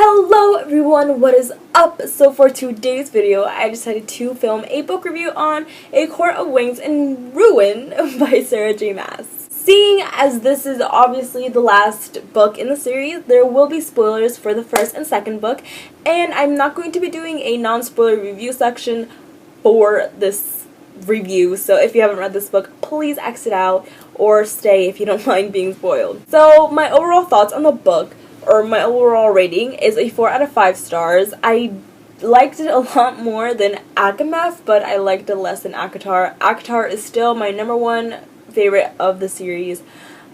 Hello everyone, what is up? So for today's video, I decided to film a book review on A Court of Wings and Ruin by Sarah J. Maas. Seeing as this is obviously the last book in the series, there will be spoilers for the first and second book, and I'm not going to be doing a non-spoiler review section for this review, so if you haven't read this book, please exit out or stay if you don't mind being spoiled. So my overall thoughts on the book, or my overall rating, is a 4 out of 5 stars. I liked it a lot more than Agamemnon, but I liked it less than ACOTAR. ACOTAR is still my #1 favorite of the series,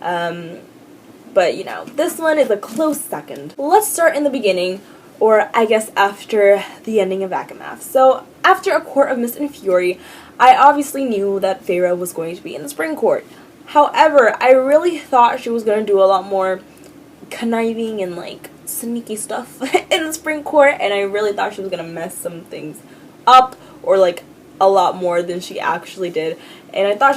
but you know, this one is a close second. Let's start in the beginning, or I guess after the ending of Agamemnon. So after A Court of Mist and Fury, I obviously knew that Feyre was going to be in the Spring Court. However, I really thought she was going to do a lot more conniving and like sneaky stuff in the Spring Court, and I really thought she was gonna mess some things up, or like a lot more than she actually did. And I thought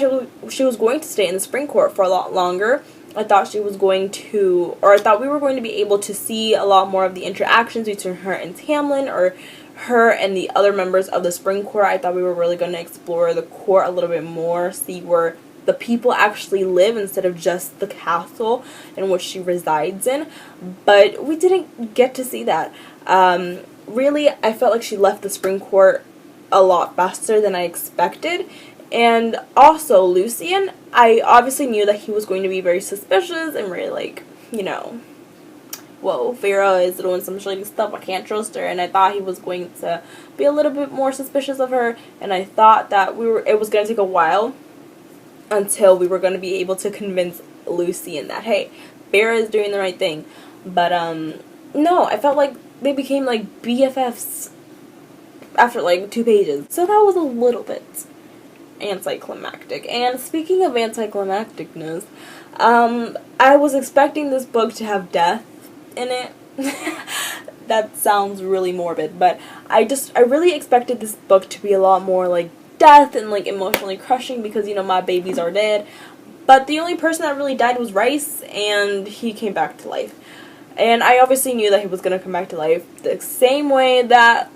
she was going to stay in the Spring Court for a lot longer. I thought she was going to, or I thought we were going to be able to see a lot more of the interactions between her and Tamlin, or her and the other members of the Spring Court. I thought we were really going to explore the court a little bit more, see where the people actually live instead of just the castle in which she resides in, but we didn't get to see that. Really, I felt like she left the Spring Court a lot faster than I expected. And also, Lucien, I obviously knew that he was going to be very suspicious and very like, you know, whoa, Feyre is doing some shady stuff, I can't trust her, and I thought he was going to be a little bit more suspicious of her, and I thought that it was going to take a while until we were going to be able to convince Lucien that, hey, Feyre is doing the right thing. But, no, I felt like they became, like, BFFs after, like, 2 pages. So that was a little bit anticlimactic. And speaking of anticlimacticness, I was expecting this book to have death in it. That sounds really morbid, but I really expected this book to be a lot more, like, death and like emotionally crushing, because you know my babies are dead, but the only person that really died was Rice, and he came back to life. And I obviously knew that he was gonna come back to life the same way that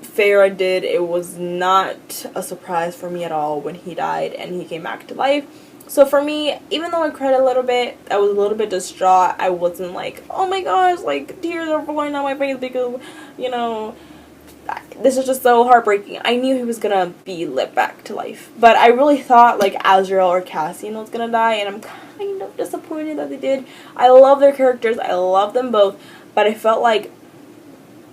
Feyre did. It was not a surprise for me at all when he died and he came back to life. So for me, even though I cried a little bit, I was a little bit distraught. I wasn't like, oh my gosh, like tears are falling down my face because, you know, this is just so heartbreaking. I knew he was gonna be lit back to life, but I really thought like Azriel or Cassian was gonna die, and I'm kind of disappointed that they did. I love their characters, I love them both, but I felt like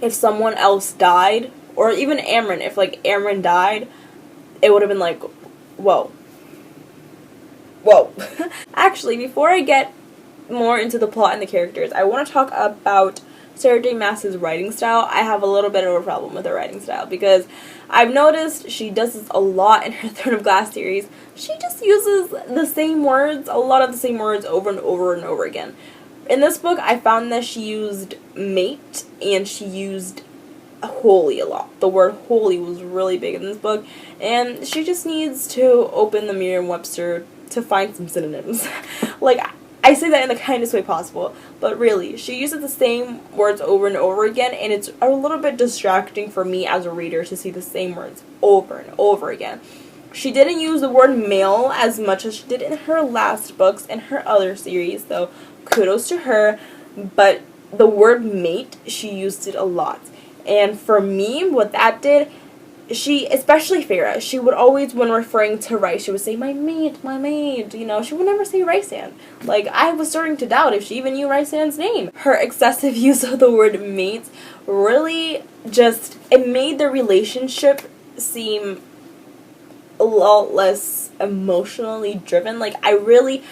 if someone else died, or even Amren, if like Amren died, it would have been like, whoa. Actually, before I get more into the plot and the characters, I want to talk about Sarah J. Maas's writing style. I have a little bit of a problem with her writing style, because I've noticed she does this a lot in her Throne of Glass series. She just uses the same words, a lot of the same words over and over and over again. In this book, I found that she used mate and she used holy a lot. The word holy was really big in this book, and she just needs to open the Merriam-Webster to find some synonyms. Like, I say that in the kindest way possible, but really, she uses the same words over and over again, and it's a little bit distracting for me as a reader to see the same words over and over again. She didn't use the word male as much as she did in her last books and her other series, so kudos to her, but the word mate, she used it a lot. And for me, what that did, especially Feyre, she would always, when referring to Rice, she would say, my mate, you know, she would never say Rysand. Like, I was starting to doubt if she even knew Rysand's name. Her excessive use of the word mate really just, it made the relationship seem a lot less emotionally driven. Like, it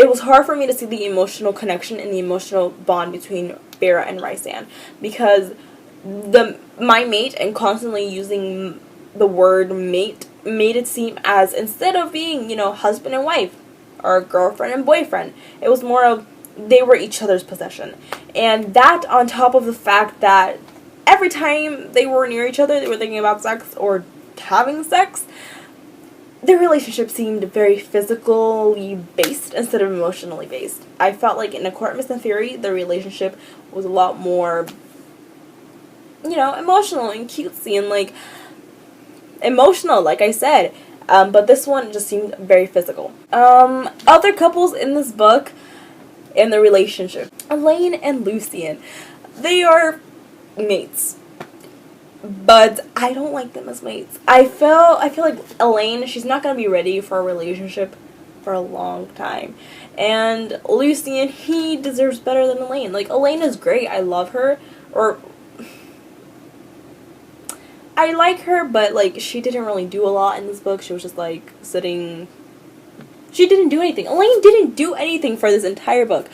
was hard for me to see the emotional connection and the emotional bond between Feyre and Rysand, because my mate and constantly using the word mate made it seem as, instead of being, you know, husband and wife or girlfriend and boyfriend, it was more of they were each other's possession. And that, on top of the fact that every time they were near each other they were thinking about sex or having sex, their relationship seemed very physically based instead of emotionally based. I felt like in A Court of Mist and Fury, the relationship was a lot more, you know, emotional and cutesy and, like, emotional, like I said. But this one just seemed very physical. Other couples in this book, in the relationship, Elaine and Lucien, they are mates. But I don't like them as mates. I feel like Elaine, she's not going to be ready for a relationship for a long time. And Lucien, he deserves better than Elaine. Like, Elaine is great. I love her. Or, I like her, but, like, she didn't really do a lot in this book. She was just, like, sitting... She didn't do anything. Elaine didn't do anything for this entire book.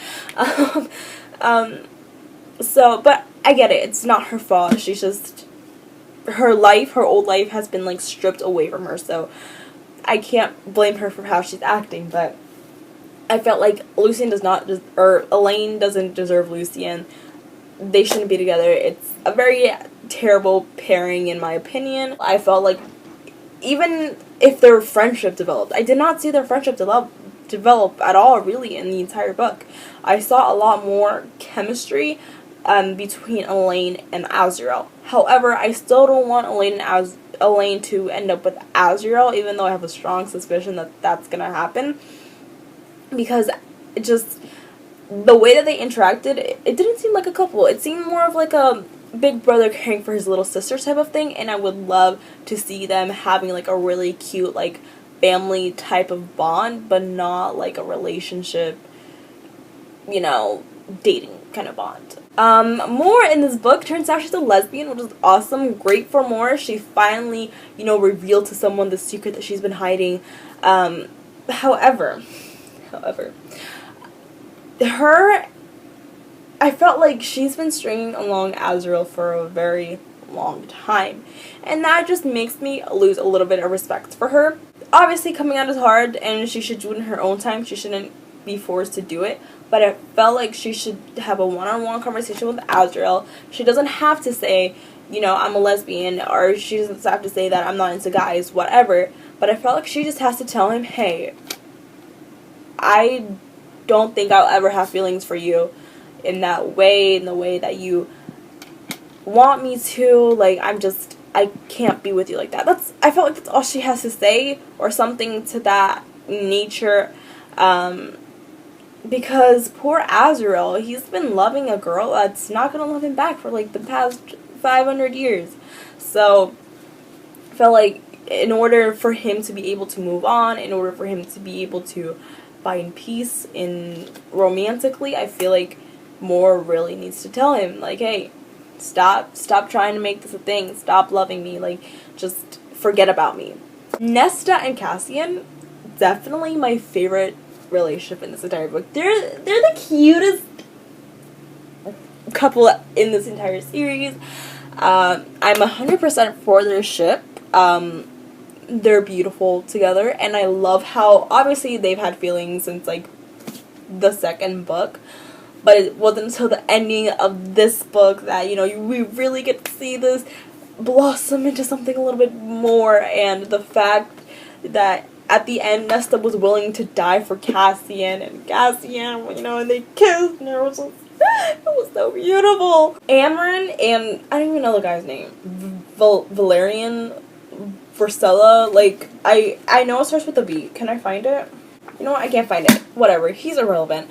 So, but I get it. It's not her fault. She's just... Her old life has been, like, stripped away from her, so I can't blame her for how she's acting, but I felt like Lucien does not, or Elaine doesn't deserve Lucien. They shouldn't be together. It's a very terrible pairing, in my opinion. I felt like even if their friendship developed, I did not see their friendship develop at all, really, in the entire book. I saw a lot more chemistry between Elaine and Azriel. However, I still don't want Elaine to end up with Azriel, even though I have a strong suspicion that that's gonna happen. Because it just, the way that they interacted, it didn't seem like a couple. It seemed more of like a big brother caring for his little sister type of thing, and I would love to see them having like a really cute, like, family type of bond, but not like a relationship, you know, dating kind of bond. More in this book, turns out she's a lesbian, which is awesome, great for more. She finally, you know, revealed to someone the secret that she's been hiding. However, I felt like she's been stringing along Azriel for a very long time, and that just makes me lose a little bit of respect for her. Obviously, coming out is hard, and she should do it in her own time. She shouldn't be forced to do it, but I felt like she should have a one-on-one conversation with Azriel. She doesn't have to say, you know, I'm a lesbian, or she doesn't have to say that I'm not into guys, whatever, but I felt like she just has to tell him, hey, I don't think I'll ever have feelings for you in that way, in the way that you want me to. Like, I can't be with you like that. I felt like that's all she has to say, or something to that nature, because poor Azriel, he's been loving a girl that's not gonna love him back for, like, the past 500 years. So, I felt like in order for him to be able to move on, in order for him to be able to find peace in romantically, I feel like more really needs to tell him, like, hey, stop trying to make this a thing, stop loving me, like, just forget about me. Nesta and Cassian, definitely my favorite relationship in this entire book. They're the cutest couple in this entire series. I'm 100% for their ship. They're beautiful together, and I love how, obviously, they've had feelings since, like, the second book, but it wasn't until the ending of this book that, you know, we really get to see this blossom into something a little bit more, and the fact that at the end, Nesta was willing to die for Cassian, and Cassian, you know, and they kissed, and it was so beautiful. Amren and, I don't even know the guy's name, Valerian Versella, like, I know it starts with a V. Can I find it? You know what, I can't find it. Whatever, he's irrelevant.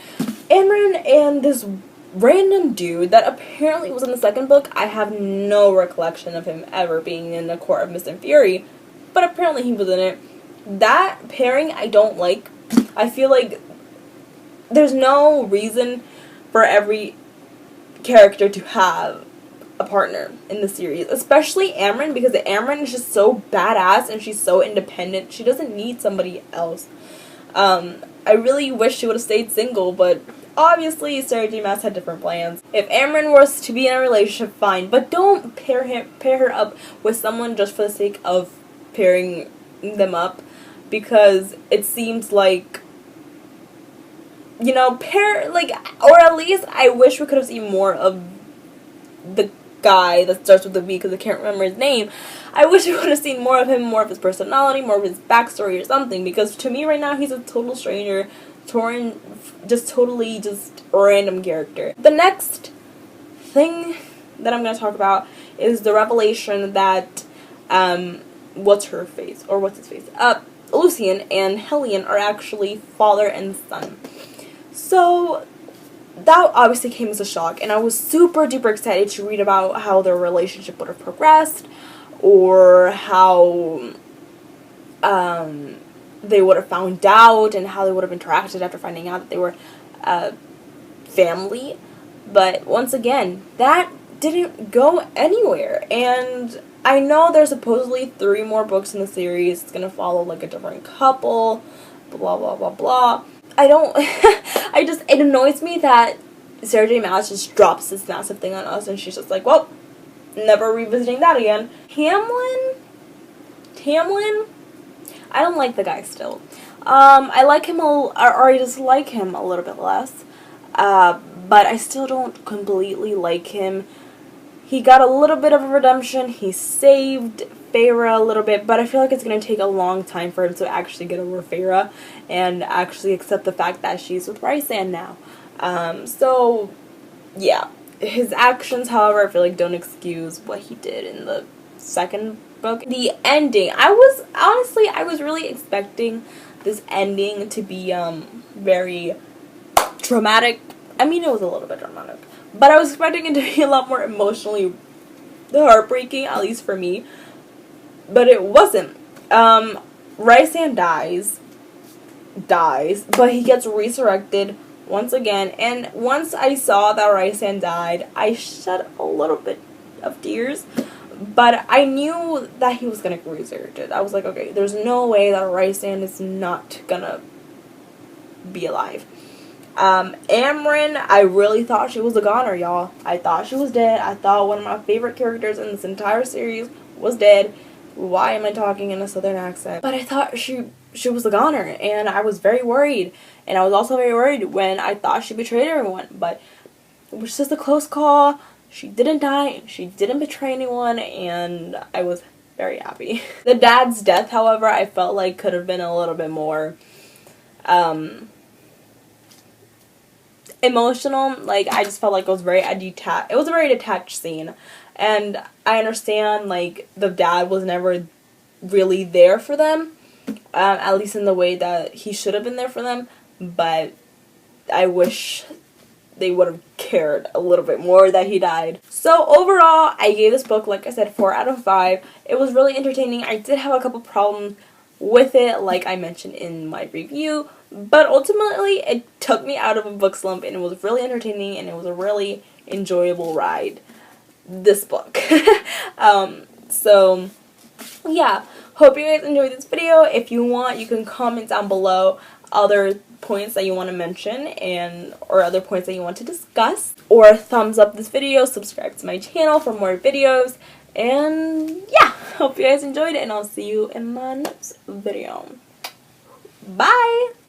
Amren and this random dude that apparently was in the second book, I have no recollection of him ever being in A Court of Mist and Fury, but apparently he was in it. That pairing I don't like. I feel like there's no reason for every character to have a partner in the series, especially Amren, because Amren is just so badass and she's so independent. She doesn't need somebody else. I really wish she would have stayed single, but obviously Sarah J. Maas had different plans. If Amren was to be in a relationship, fine, but don't pair her up with someone just for the sake of pairing them up, because it seems like, you know, or at least I wish we could have seen more of the guy that starts with a V because I can't remember his name. I wish we would have seen more of him, more of his personality, more of his backstory or something, because to me right now he's a total stranger, totally random character. The next thing that I'm going to talk about is the revelation that what's his face? Lucian and Hellion are actually father and son. So that obviously came as a shock, and I was super duper excited to read about how their relationship would have progressed, or how they would have found out, and how they would have interacted after finding out that they were family. But once again, that didn't go anywhere, and I know there's supposedly 3 more books in the series. It's gonna follow like a different couple, blah blah blah blah. It annoys me that Sarah J. Maas just drops this massive thing on us, and she's just like, well, never revisiting that again. Tamlin, I don't like the guy still. I like him or I just like him a little bit less, but I still don't completely like him. He got a little bit of a redemption. He saved Feyre a little bit, but I feel like it's going to take a long time for him to actually get over Feyre and actually accept the fact that she's with Rhysand now. So, yeah. His actions, however, I feel like don't excuse what he did in the second book. The ending, I was really expecting this ending to be very dramatic. I mean, it was a little bit dramatic, but I was expecting it to be a lot more emotionally heartbreaking, at least for me. But it wasn't. Rhysand dies, but he gets resurrected once again. And once I saw that Rhysand died, I shed a little bit of tears. But I knew that he was gonna get resurrected. I was like, okay, there's no way that Rhysand is not gonna be alive. Amryn, I really thought she was a goner, y'all. I thought she was dead. I thought one of my favorite characters in this entire series was dead. Why am I talking in a southern accent? But I thought she was a goner, and I was very worried. And I was also very worried when I thought she betrayed everyone. But it was just a close call. She didn't die. She didn't betray anyone, and I was very happy. The dad's death, however, I felt like could have been a little bit more emotional. Like, I just felt like it was a very detached scene. And I understand, like, the dad was never really there for them, at least in the way that he should have been there for them, but I wish they would have cared a little bit more that he died. So overall, I gave this book, like I said, 4 out of 5. It was really entertaining. I did have a couple problems with it, like I mentioned in my review, but ultimately it took me out of a book slump, and it was really entertaining, and it was a really enjoyable ride, this book. So yeah, hope you guys enjoyed this video. If you want, you can comment down below other points that you want to mention or other points that you want to discuss, or thumbs up this video, subscribe to my channel for more videos, and yeah, hope you guys enjoyed it, and I'll see you in my next video. Bye!